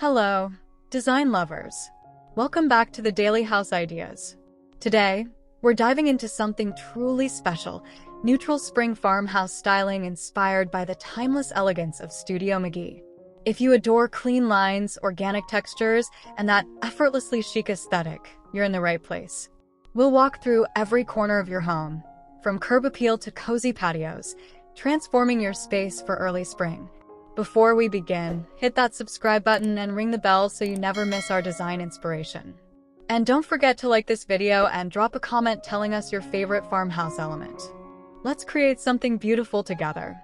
Hello, design lovers. Welcome back to the Daily House Ideas. Today, we're diving into something truly special, neutral spring farmhouse styling inspired by the timeless elegance of Studio McGee. If you adore clean lines, organic textures, and that effortlessly chic aesthetic, you're in the right place. We'll walk through every corner of your home, from curb appeal to cozy patios, transforming your space for early spring. Before we begin, hit that subscribe button and ring the bell so you never miss our design inspiration. And don't forget to like this video and drop a comment telling us your favorite farmhouse element. Let's create something beautiful together.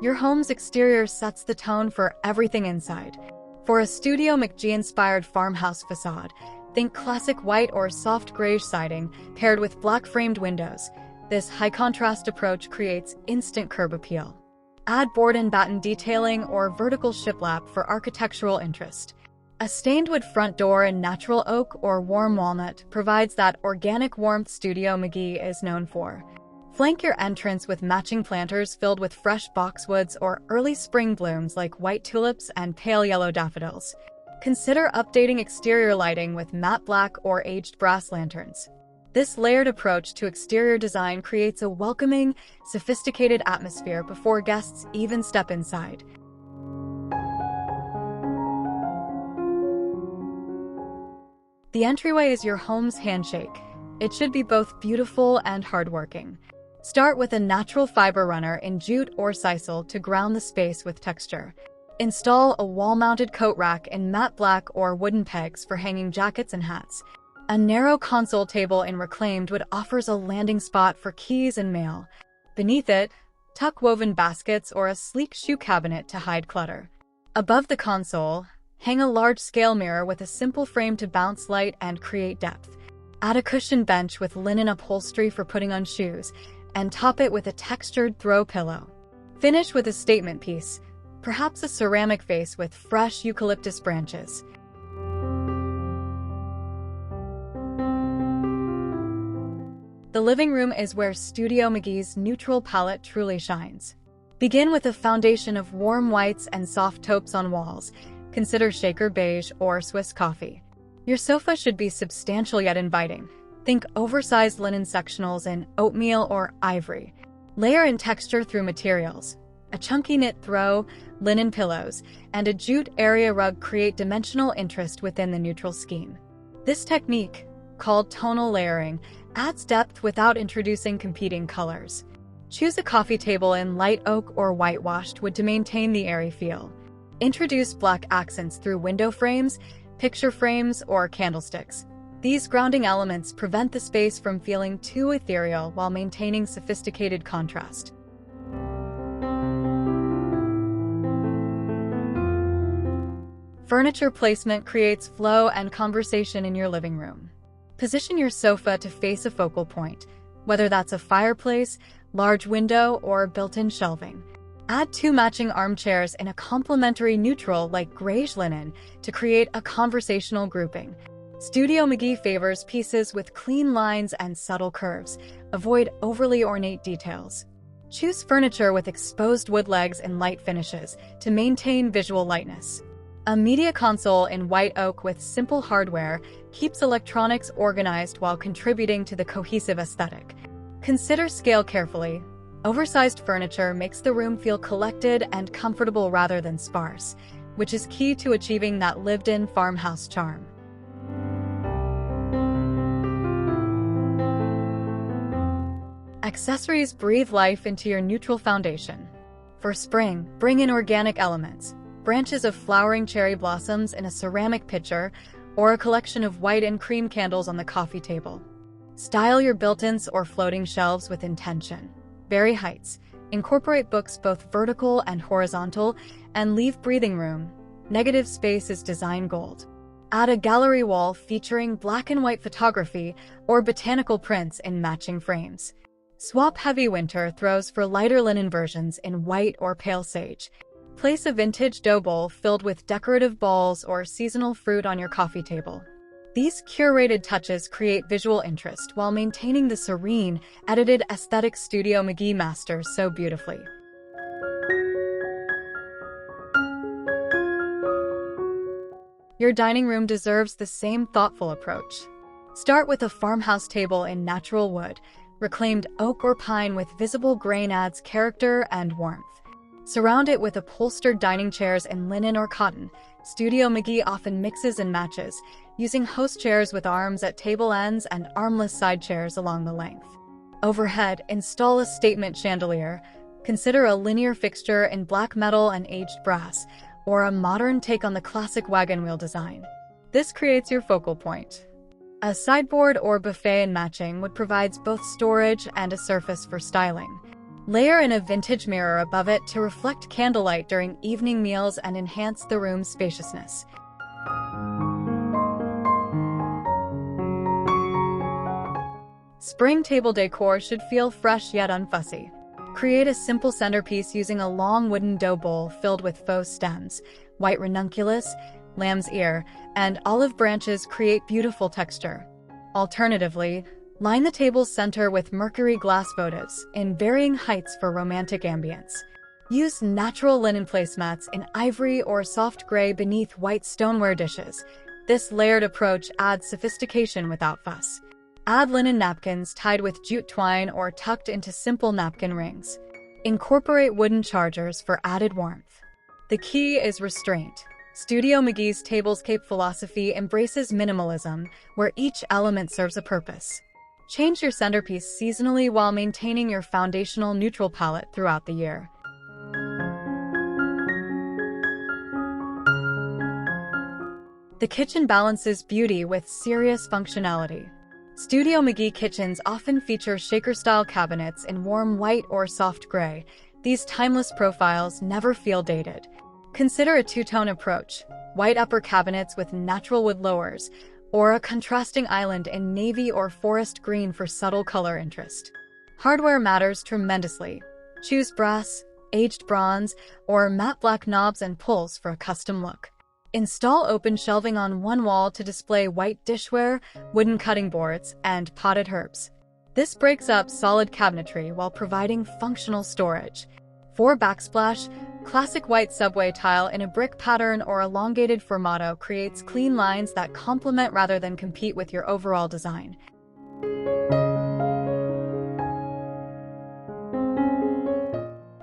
Your home's exterior sets the tone for everything inside. For a Studio McGee-inspired farmhouse facade, think classic white or soft grayish siding paired with black-framed windows. This high-contrast approach creates instant curb appeal. Add board and batten detailing or vertical shiplap for architectural interest. A stained wood front door in natural oak or warm walnut provides that organic warmth Studio McGee is known for. Flank your entrance with matching planters filled with fresh boxwoods or early spring blooms like white tulips and pale yellow daffodils. Consider updating exterior lighting with matte black or aged brass lanterns. This layered approach to exterior design creates a welcoming, sophisticated atmosphere before guests even step inside. The entryway is your home's handshake. It should be both beautiful and hardworking. Start with a natural fiber runner in jute or sisal to ground the space with texture. Install a wall-mounted coat rack in matte black or wooden pegs for hanging jackets and hats. A narrow console table in reclaimed wood offers a landing spot for keys and mail. Beneath it, tuck woven baskets or a sleek shoe cabinet to hide clutter. Above the console, hang a large-scale mirror with a simple frame to bounce light and create depth. Add a cushioned bench with linen upholstery for putting on shoes, and top it with a textured throw pillow. Finish with a statement piece, perhaps a ceramic vase with fresh eucalyptus branches. The living room is where Studio McGee's neutral palette truly shines. Begin with a foundation of warm whites and soft taupes on walls. Consider Shaker beige or Swiss coffee. Your sofa should be substantial yet inviting. Think oversized linen sectionals in oatmeal or ivory. Layer in texture through materials. A chunky knit throw, linen pillows, and a jute area rug create dimensional interest within the neutral scheme. This technique, called tonal layering, adds depth without introducing competing colors. Choose a coffee table in light oak or whitewashed wood to maintain the airy feel. Introduce black accents through window frames, picture frames, or candlesticks. These grounding elements prevent the space from feeling too ethereal while maintaining sophisticated contrast. Furniture placement creates flow and conversation in your living room. Position your sofa to face a focal point, whether that's a fireplace, large window, or built-in shelving. Add 2 matching armchairs in a complementary neutral like grayish linen to create a conversational grouping. Studio McGee favors pieces with clean lines and subtle curves. Avoid overly ornate details. Choose furniture with exposed wood legs and light finishes to maintain visual lightness. A media console in white oak with simple hardware keeps electronics organized while contributing to the cohesive aesthetic. Consider scale carefully. Oversized furniture makes the room feel collected and comfortable rather than sparse, which is key to achieving that lived-in farmhouse charm. Accessories breathe life into your neutral foundation. For spring, bring in organic elements. Branches of flowering cherry blossoms in a ceramic pitcher, or a collection of white and cream candles on the coffee table. Style your built-ins or floating shelves with intention. Vary heights. Incorporate books both vertical and horizontal, and leave breathing room. Negative space is design gold. Add a gallery wall featuring black and white photography or botanical prints in matching frames. Swap heavy winter throws for lighter linen versions in white or pale sage. Place a vintage dough bowl filled with decorative balls or seasonal fruit on your coffee table. These curated touches create visual interest while maintaining the serene, edited aesthetic Studio McGee masters so beautifully. Your dining room deserves the same thoughtful approach. Start with a farmhouse table in natural wood. Reclaimed oak or pine with visible grain adds character and warmth. Surround it with upholstered dining chairs in linen or cotton. Studio McGee often mixes and matches, using host chairs with arms at table ends and armless side chairs along the length. Overhead, install a statement chandelier. Consider a linear fixture in black metal and aged brass, or a modern take on the classic wagon wheel design. This creates your focal point. A sideboard or buffet and matching wood provides both storage and a surface for styling. Layer in a vintage mirror above it to reflect candlelight during evening meals and enhance the room's spaciousness. Spring table decor should feel fresh yet unfussy. Create a simple centerpiece using a long wooden dough bowl filled with faux stems. White ranunculus, lamb's ear, and olive branches create beautiful texture. Alternatively, line the table's center with mercury glass votives in varying heights for romantic ambience. Use natural linen placemats in ivory or soft gray beneath white stoneware dishes. This layered approach adds sophistication without fuss. Add linen napkins tied with jute twine or tucked into simple napkin rings. Incorporate wooden chargers for added warmth. The key is restraint. Studio McGee's tablescape philosophy embraces minimalism, where each element serves a purpose. Change your centerpiece seasonally while maintaining your foundational neutral palette throughout the year. The kitchen balances beauty with serious functionality. Studio McGee kitchens often feature shaker-style cabinets in warm white or soft gray. These timeless profiles never feel dated. Consider a two-tone approach: white upper cabinets with natural wood lowers, or a contrasting island in navy or forest green for subtle color interest. Hardware matters tremendously. Choose brass, aged bronze, or matte black knobs and pulls for a custom look. Install open shelving on one wall to display white dishware, wooden cutting boards, and potted herbs. This breaks up solid cabinetry while providing functional storage. For backsplash, classic white subway tile in a brick pattern or elongated formato creates clean lines that complement rather than compete with your overall design.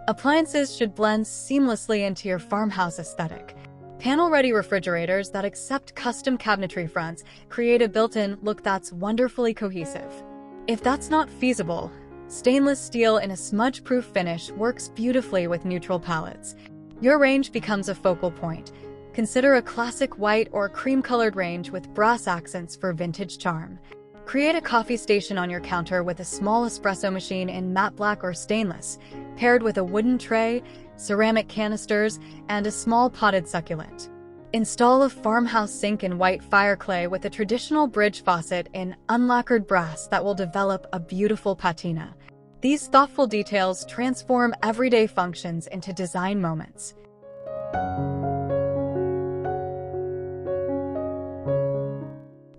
Appliances should blend seamlessly into your farmhouse aesthetic. Panel-ready refrigerators that accept custom cabinetry fronts create a built-in look that's wonderfully cohesive. If that's not feasible, stainless steel in a smudge-proof finish works beautifully with neutral palettes. Your range becomes a focal point. Consider a classic white or cream-colored range with brass accents for vintage charm. Create a coffee station on your counter with a small espresso machine in matte black or stainless, paired with a wooden tray, ceramic canisters, and a small potted succulent. Install a farmhouse sink in white fire clay with a traditional bridge faucet in unlacquered brass that will develop a beautiful patina. These thoughtful details transform everyday functions into design moments.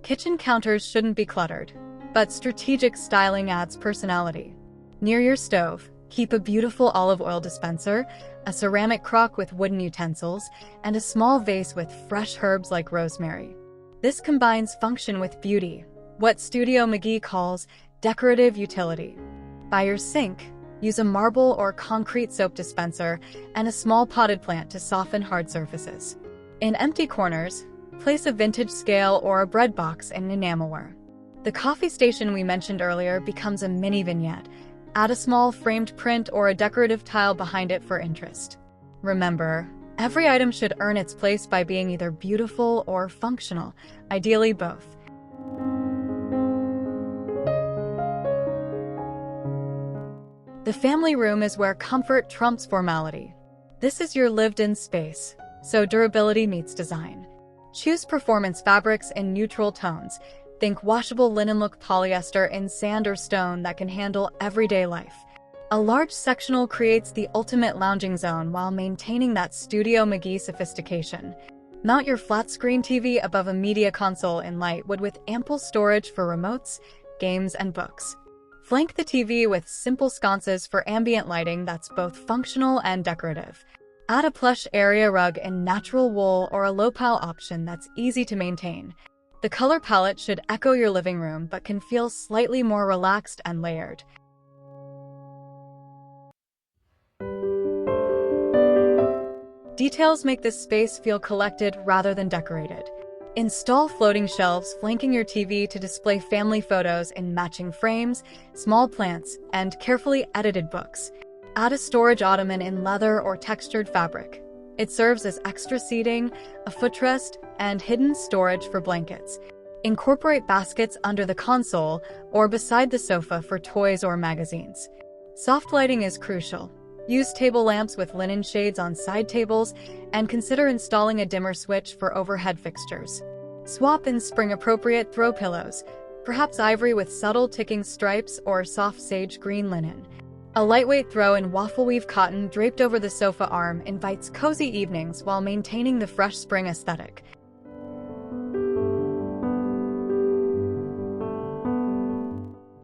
Kitchen counters shouldn't be cluttered, but strategic styling adds personality. Near your stove, keep a beautiful olive oil dispenser, a ceramic crock with wooden utensils, and a small vase with fresh herbs like rosemary. This combines function with beauty, what Studio McGee calls decorative utility. By your sink, use a marble or concrete soap dispenser and a small potted plant to soften hard surfaces. In empty corners, place a vintage scale or a bread box in enamelware. The coffee station we mentioned earlier becomes a mini vignette. Add a small framed print or a decorative tile behind it for interest. Remember, every item should earn its place by being either beautiful or functional, ideally both. The family room is where comfort trumps formality. This is your lived-in space, so durability meets design. Choose performance fabrics in neutral tones. Think washable linen look polyester in sand or stone that can handle everyday life. A large sectional creates the ultimate lounging zone while maintaining that Studio McGee sophistication. Mount your flat-screen TV above a media console in light wood with ample storage for remotes, games, and books. Flank the TV with simple sconces for ambient lighting that's both functional and decorative. Add a plush area rug in natural wool or a low-pile option that's easy to maintain. The color palette should echo your living room but can feel slightly more relaxed and layered. Details make this space feel collected rather than decorated. Install floating shelves flanking your TV to display family photos in matching frames, small plants, and carefully edited books. Add a storage ottoman in leather or textured fabric. It serves as extra seating, a footrest, and hidden storage for blankets. Incorporate baskets under the console or beside the sofa for toys or magazines. Soft lighting is crucial. Use table lamps with linen shades on side tables and consider installing a dimmer switch for overhead fixtures. Swap in spring-appropriate throw pillows, perhaps ivory with subtle ticking stripes or soft sage green linen. A lightweight throw in waffle weave cotton draped over the sofa arm invites cozy evenings while maintaining the fresh spring aesthetic.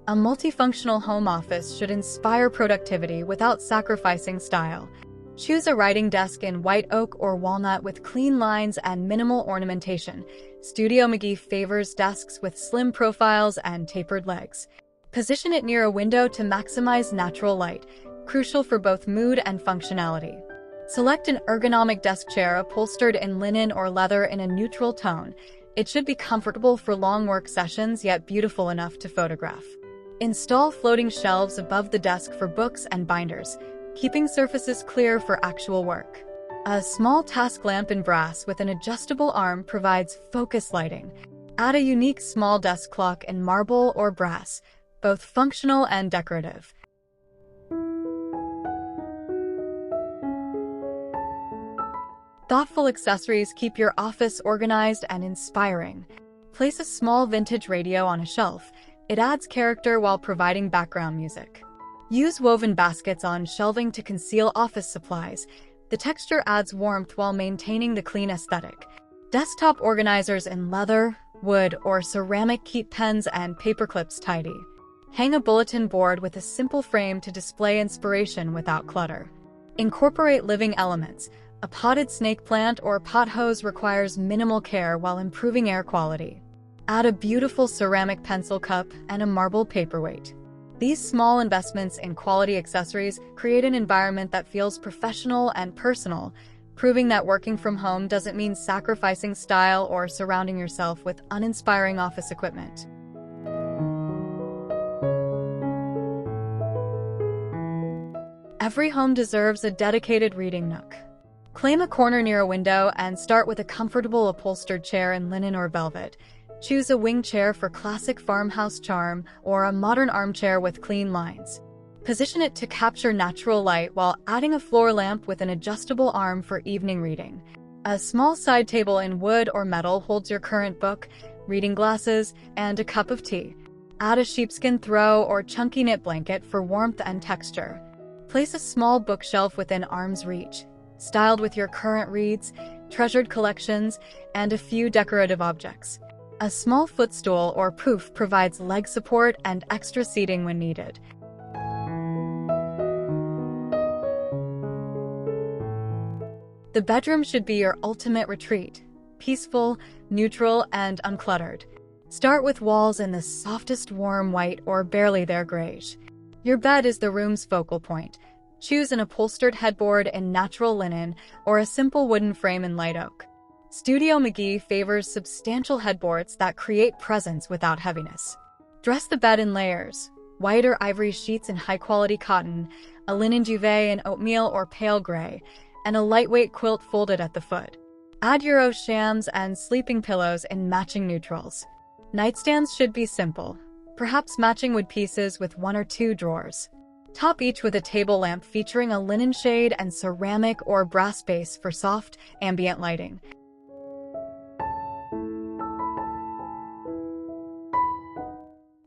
A multifunctional home office should inspire productivity without sacrificing style. Choose a writing desk in white oak or walnut with clean lines and minimal ornamentation. Studio McGee favors desks with slim profiles and tapered legs. Position it near a window to maximize natural light, crucial for both mood and functionality. Select an ergonomic desk chair upholstered in linen or leather in a neutral tone. It should be comfortable for long work sessions yet beautiful enough to photograph. Install floating shelves above the desk for books and binders, keeping surfaces clear for actual work. A small task lamp in brass with an adjustable arm provides focus lighting. Add a unique small desk clock in marble or brass, both functional and decorative. Thoughtful accessories keep your office organized and inspiring. Place a small vintage radio on a shelf. It adds character while providing background music. Use woven baskets on shelving to conceal office supplies. The texture adds warmth while maintaining the clean aesthetic. Desktop organizers in leather, wood, or ceramic keep pens and paper clips tidy. Hang a bulletin board with a simple frame to display inspiration without clutter. Incorporate living elements. A potted snake plant or pot hose requires minimal care while improving air quality. Add a beautiful ceramic pencil cup and a marble paperweight. These small investments in quality accessories create an environment that feels professional and personal, proving that working from home doesn't mean sacrificing style or surrounding yourself with uninspiring office equipment. Every home deserves a dedicated reading nook. Claim a corner near a window and start with a comfortable upholstered chair in linen or velvet. Choose a wing chair for classic farmhouse charm or a modern armchair with clean lines. Position it to capture natural light while adding a floor lamp with an adjustable arm for evening reading. A small side table in wood or metal holds your current book, reading glasses, and a cup of tea. Add a sheepskin throw or chunky knit blanket for warmth and texture. Place a small bookshelf within arm's reach, styled with your current reads, treasured collections, and a few decorative objects. A small footstool or poof provides leg support and extra seating when needed. The bedroom should be your ultimate retreat, peaceful, neutral, and uncluttered. Start with walls in the softest warm white or barely there grayish. Your bed is the room's focal point. Choose an upholstered headboard in natural linen or a simple wooden frame in light oak. Studio McGee favors substantial headboards that create presence without heaviness. Dress the bed in layers, white or ivory sheets in high-quality cotton, a linen duvet in oatmeal or pale gray, and a lightweight quilt folded at the foot. Add Euro shams and sleeping pillows in matching neutrals. Nightstands should be simple, perhaps matching wood pieces with 1 or 2 drawers. Top each with a table lamp featuring a linen shade and ceramic or brass base for soft, ambient lighting.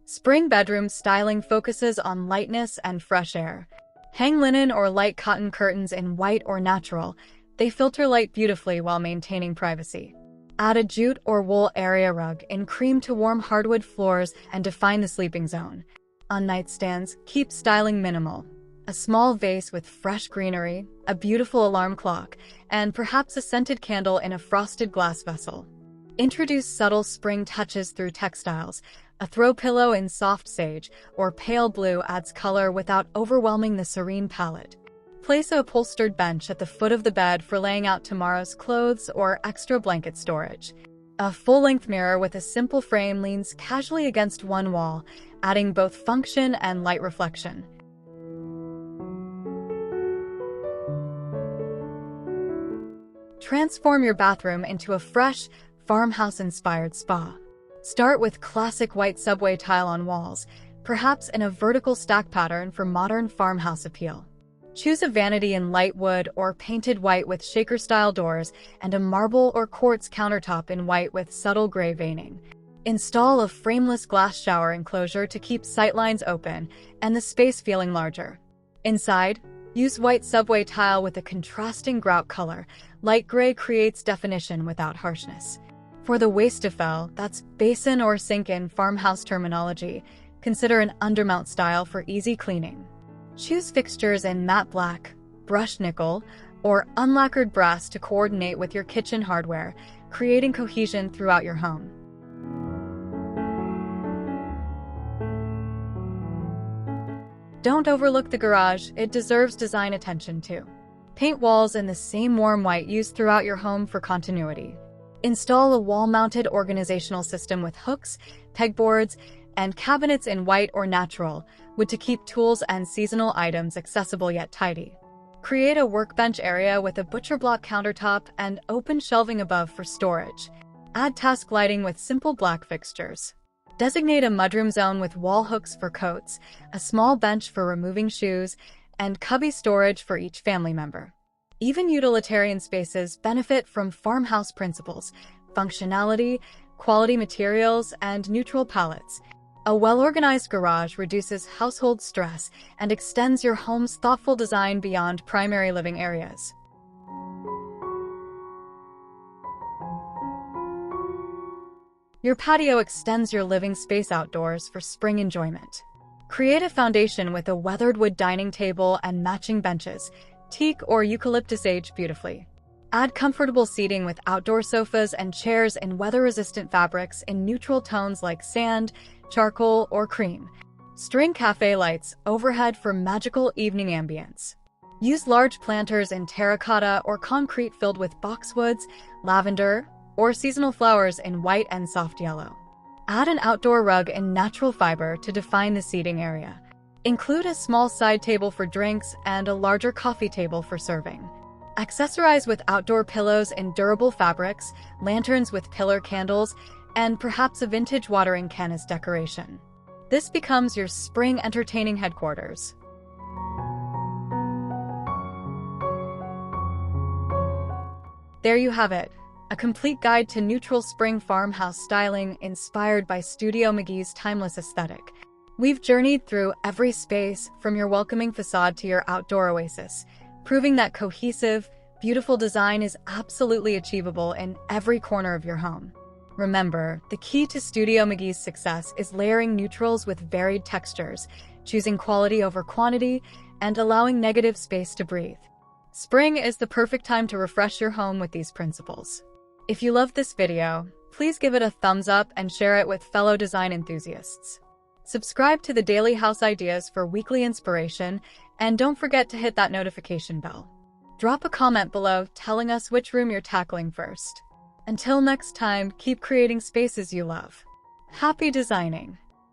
Spring bedroom styling focuses on lightness and fresh air. Hang linen or light cotton curtains in white or natural. They filter light beautifully while maintaining privacy. Add a jute or wool area rug in cream to warm hardwood floors and define the sleeping zone. On nightstands, keep styling minimal. a small vase with fresh greenery, a beautiful alarm clock, and perhaps a scented candle in a frosted glass vessel. Introduce subtle spring touches through textiles. A throw pillow in soft sage or pale blue adds color without overwhelming the serene palette. Place a upholstered bench at the foot of the bed for laying out tomorrow's clothes or extra blanket storage. A full-length mirror with a simple frame leans casually against one wall, adding both function and light reflection. Transform your bathroom into a fresh, farmhouse-inspired spa. Start with classic white subway tile on walls, perhaps in a vertical stack pattern for modern farmhouse appeal. Choose a vanity in light wood or painted white with shaker-style doors and a marble or quartz countertop in white with subtle gray veining. Install a frameless glass shower enclosure to keep sightlines open and the space feeling larger. Inside, use white subway tile with a contrasting grout color. Light gray creates definition without harshness. For the waste-to-fell, that's basin or sink in farmhouse terminology, consider an undermount style for easy cleaning. Choose fixtures in matte black, brushed nickel, or unlacquered brass to coordinate with your kitchen hardware, creating cohesion throughout your home. Don't overlook the garage, it deserves design attention too. Paint walls in the same warm white used throughout your home for continuity. Install a wall-mounted organizational system with hooks, pegboards, and cabinets in white or natural wood to keep tools and seasonal items accessible yet tidy. Create a workbench area with a butcher block countertop and open shelving above for storage. Add task lighting with simple black fixtures. Designate a mudroom zone with wall hooks for coats, a small bench for removing shoes, and cubby storage for each family member. Even utilitarian spaces benefit from farmhouse principles, functionality, quality materials, and neutral palettes. A well-organized garage reduces household stress and extends your home's thoughtful design beyond primary living areas. Your patio extends your living space outdoors for spring enjoyment. Create a foundation with a weathered wood dining table and matching benches. Teak or eucalyptus age beautifully. Add comfortable seating with outdoor sofas and chairs in weather-resistant fabrics in neutral tones like sand, charcoal, or cream. String cafe lights overhead for magical evening ambience. Use large planters in terracotta or concrete filled with boxwoods, lavender, or seasonal flowers in white and soft yellow. Add an outdoor rug in natural fiber to define the seating area. Include a small side table for drinks and a larger coffee table for serving. Accessorize with outdoor pillows in durable fabrics, lanterns with pillar candles, and perhaps a vintage watering can as decoration. This becomes your spring entertaining headquarters. There you have it, a complete guide to neutral spring farmhouse styling inspired by Studio McGee's timeless aesthetic. We've journeyed through every space, from your welcoming facade to your outdoor oasis, proving that cohesive, beautiful design is absolutely achievable in every corner of your home. Remember, the key to Studio McGee's success is layering neutrals with varied textures, choosing quality over quantity, and allowing negative space to breathe. Spring is the perfect time to refresh your home with these principles. If you loved this video, please give it a thumbs up and share it with fellow design enthusiasts. Subscribe to the Daily House Ideas for weekly inspiration, and don't forget to hit that notification bell. Drop a comment below telling us which room you're tackling first. Until next time, keep creating spaces you love. Happy designing!